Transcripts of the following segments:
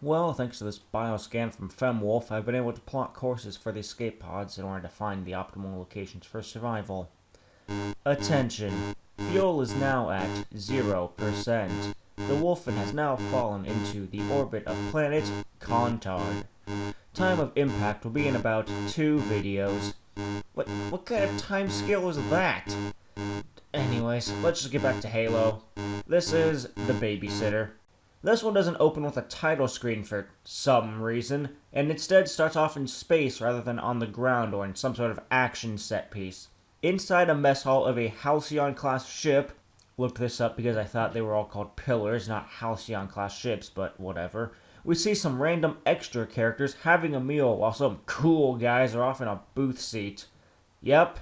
Well, thanks to this bioscan from FemWolf, I've been able to plot courses for the escape pods in order to find the optimal locations for survival. Attention! Fuel is now at 0%. The Wolfen has now fallen into the orbit of planet Contard. Time of impact will be in about 2 videos. What kind of time scale is that? Anyways, let's just get back to Halo. This is the Babysitter. This one doesn't open with a title screen for some reason, and instead starts off in space rather than on the ground or in some sort of action set piece. Inside a mess hall of a Halcyon-class ship, looked this up because I thought they were all called pillars, not Halcyon-class ships, but whatever, we see some random extra characters having a meal while some cool guys are off in a booth seat. Yep,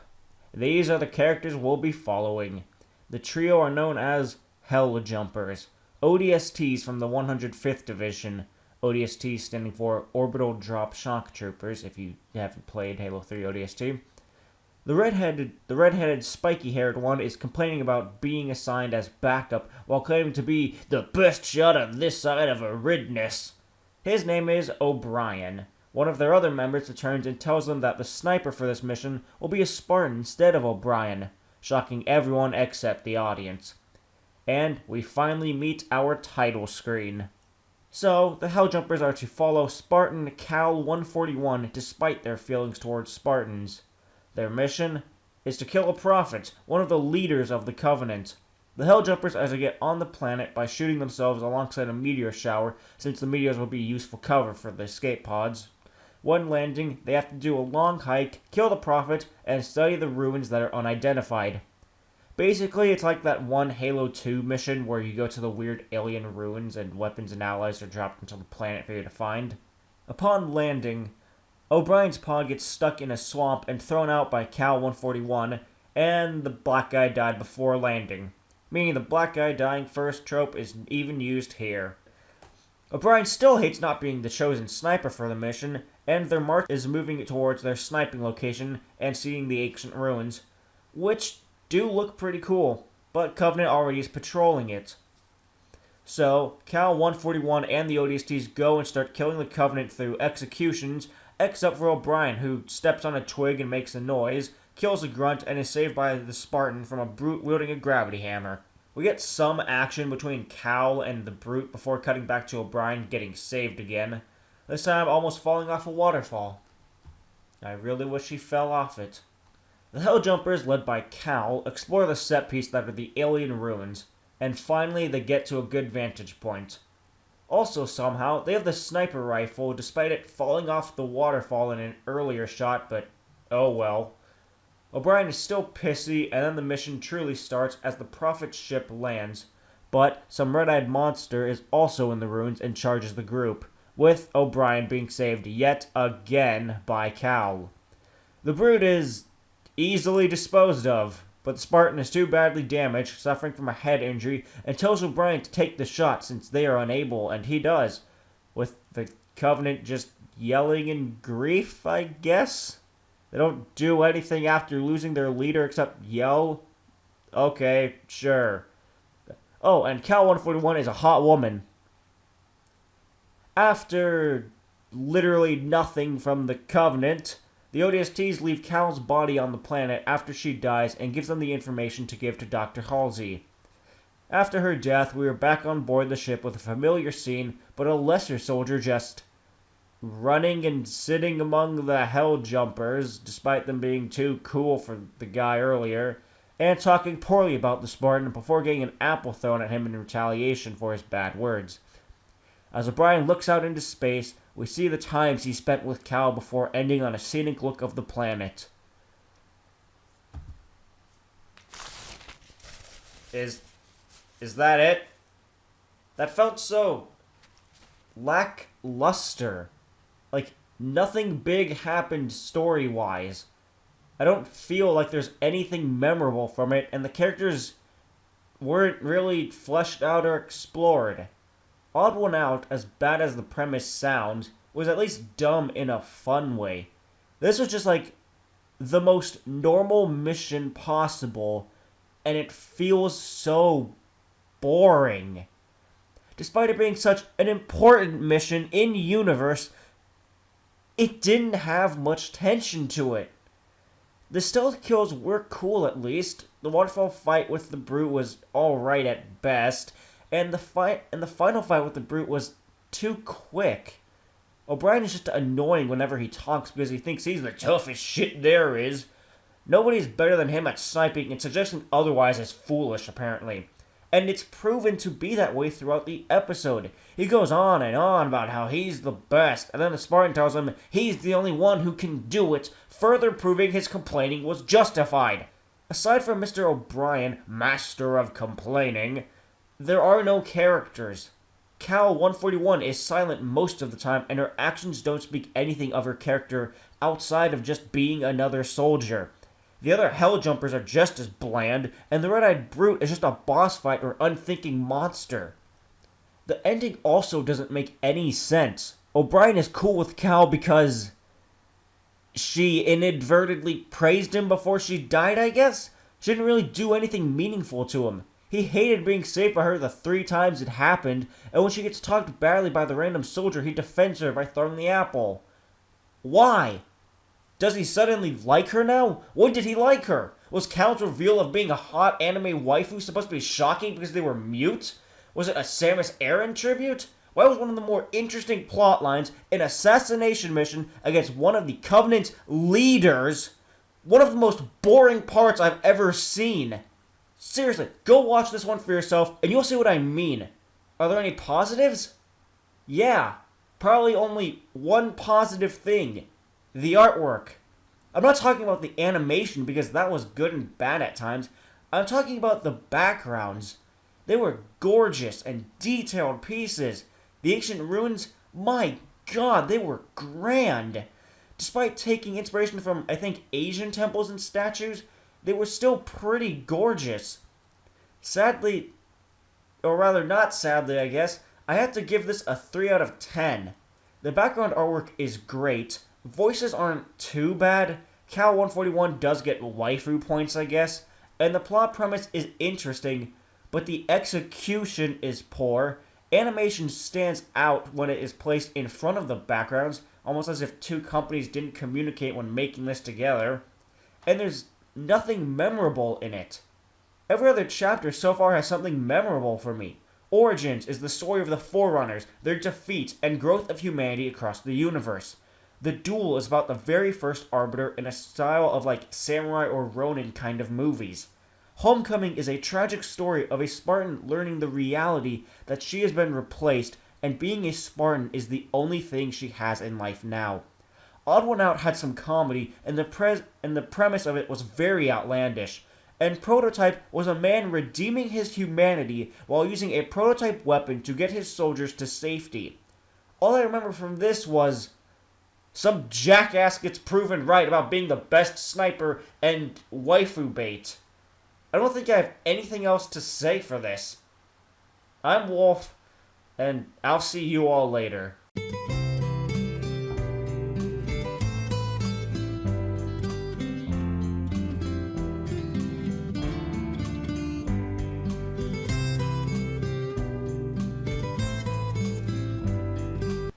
these are the characters we'll be following. The trio are known as Hell Jumpers. ODSTs from the 105th Division. ODST standing for Orbital Drop Shock Troopers, if you haven't played Halo 3 ODST. The redheaded, spiky-haired one is complaining about being assigned as backup while claiming to be the best shot on this side of Aridness. His name is O'Brien. One of their other members returns and tells them that the sniper for this mission will be a Spartan instead of O'Brien, shocking everyone except the audience. And we finally meet our title screen. So, the Helljumpers are to follow Spartan Cal 141 despite their feelings towards Spartans. Their mission is to kill a prophet, one of the leaders of the Covenant. The Helljumpers are to get on the planet by shooting themselves alongside a meteor shower, since the meteors will be useful cover for the escape pods. When landing, they have to do a long hike, kill the prophet, and study the ruins that are unidentified. Basically, it's like that one Halo 2 mission where you go to the weird alien ruins and weapons and allies are dropped into the planet for you to find. Upon landing, O'Brien's pod gets stuck in a swamp and thrown out by Cal 141, and the black guy died before landing. Meaning the black guy dying first trope is even used here. O'Brien still hates not being the chosen sniper for the mission, and their march is moving towards their sniping location and seeing the ancient ruins, which do look pretty cool, but Covenant already is patrolling it. So, Cal 141 and the ODSTs go and start killing the Covenant through executions, except for O'Brien, who steps on a twig and makes a noise, kills a grunt, and is saved by the Spartan from a brute wielding a gravity hammer. We get some action between Cal and the brute before cutting back to O'Brien getting saved again, this time almost falling off a waterfall. I really wish he fell off it. The Helljumpers, led by Cal, explore the set piece that are the alien ruins, and finally they get to a good vantage point. Also, somehow, they have the sniper rifle despite it falling off the waterfall in an earlier shot, but oh well. O'Brien is still pissy, and then the mission truly starts as the Prophet's ship lands, but some red-eyed monster is also in the ruins and charges the group, with O'Brien being saved yet again by Cal. The brute is easily disposed of, but the Spartan is too badly damaged, suffering from a head injury, and tells O'Brien to take the shot since they are unable, and he does, with the Covenant just yelling in grief, I guess? They don't do anything after losing their leader except yell? Okay, sure. Oh, and Cal 141 is a hot woman. After literally nothing from the Covenant, the ODSTs leave Cal's body on the planet after she dies and gives them the information to give to Dr. Halsey. After her death, we are back on board the ship with a familiar scene, but a lesser soldier just running and sitting among the Hell Jumpers, despite them being too cool for the guy earlier, and talking poorly about the Spartan before getting an apple thrown at him in retaliation for his bad words. As O'Brien looks out into space, we see the times he spent with Cal before ending on a scenic look of the planet. Is that it? That felt so lackluster. Like, nothing big happened story-wise. I don't feel like there's anything memorable from it, and the characters weren't really fleshed out or explored. Odd One Out, as bad as the premise sounds, was at least dumb in a fun way. This was just like the most normal mission possible, and it feels so boring. Despite it being such an important mission in universe, it didn't have much tension to it. The stealth kills were cool at least. The waterfall fight with the brute was alright at best, and the final fight with the brute was too quick. O'Brien is just annoying whenever he talks because he thinks he's the toughest shit there is. Nobody's better than him at sniping, and suggesting otherwise is foolish, apparently. And it's proven to be that way throughout the episode. He goes on and on about how he's the best, and then the Spartan tells him he's the only one who can do it, further proving his complaining was justified. Aside from Mr. O'Brien, master of complaining, there are no characters. Cal 141 is silent most of the time, and her actions don't speak anything of her character outside of just being another soldier. The other Helljumpers are just as bland, and the Red-Eyed Brute is just a boss fight or unthinking monster. The ending also doesn't make any sense. O'Brien is cool with Cal because she inadvertently praised him before she died, I guess? She didn't really do anything meaningful to him. He hated being saved by her the 3 times it happened, and when she gets talked badly by the random soldier, he defends her by throwing the apple. Why? Does he suddenly like her now? When did he like her? Was Cal's reveal of being a hot anime waifu supposed to be shocking because they were mute? Was it a Samus Aran tribute? Why was one of the more interesting plot lines an assassination mission against one of the Covenant's leaders one of the most boring parts I've ever seen? Seriously, go watch this one for yourself and you'll see what I mean. Are there any positives? Yeah, probably only one positive thing. The artwork. I'm not talking about the animation because that was good and bad at times. I'm talking about the backgrounds. They were gorgeous and detailed pieces. The ancient ruins, my god, they were grand. Despite taking inspiration from, I think, Asian temples and statues, they were still pretty gorgeous. Sadly, or rather not sadly, I guess, I have to give this a 3 out of 10. The background artwork is great. Voices aren't too bad. Cal 141 does get waifu points, I guess. And the plot premise is interesting, but the execution is poor. Animation stands out when it is placed in front of the backgrounds, almost as if 2 companies didn't communicate when making this together. And there's nothing memorable in it. Every other chapter so far has something memorable for me. Origins is the story of the Forerunners, their defeat, and growth of humanity across the universe. The Duel is about the very first Arbiter in a style of like Samurai or Ronin kind of movies. Homecoming is a tragic story of a Spartan learning the reality that she has been replaced, and being a Spartan is the only thing she has in life now. Odd One Out had some comedy, and the premise of it was very outlandish. And Prototype was a man redeeming his humanity while using a prototype weapon to get his soldiers to safety. All I remember from this was some jackass gets proven right about being the best sniper and waifu bait. I don't think I have anything else to say for this. I'm Wolf, and I'll see you all later.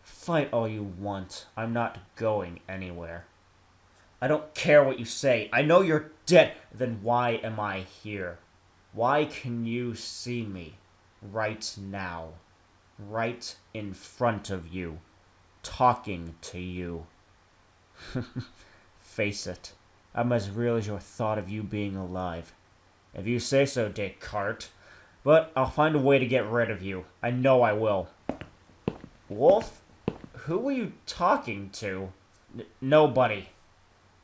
Fight all you want. I'm not going anywhere. I don't care what you say. I know you're dead. Then why am I here? Why can you see me right now? Right in front of you. Talking to you. Face it. I'm as real as your thought of you being alive. If you say so, Descartes. But I'll find a way to get rid of you. I know I will. Wolf? Who were you talking to? Nobody.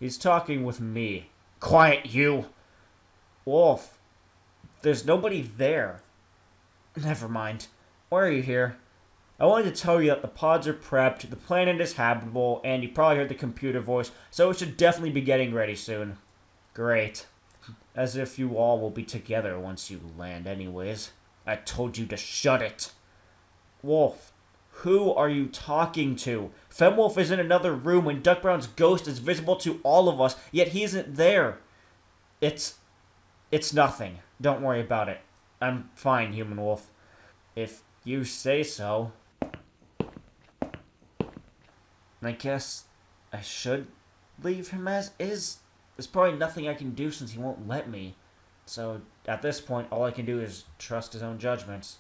He's talking with me. Quiet, you! Wolf, there's nobody there. Never mind. Why are you here? I wanted to tell you that the pods are prepped, the planet is habitable, and you probably heard the computer voice, so it should definitely be getting ready soon. Great. As if you all will be together once you land anyways. I told you to shut it. Wolf, who are you talking to? Femwolf is in another room and Duck Brown's ghost is visible to all of us, yet he isn't there. It's nothing. Don't worry about it. I'm fine, Human Wolf. If You say so. I guess I should leave him as is. There's probably nothing I can do since he won't let me. So, at this point, all I can do is trust his own judgments.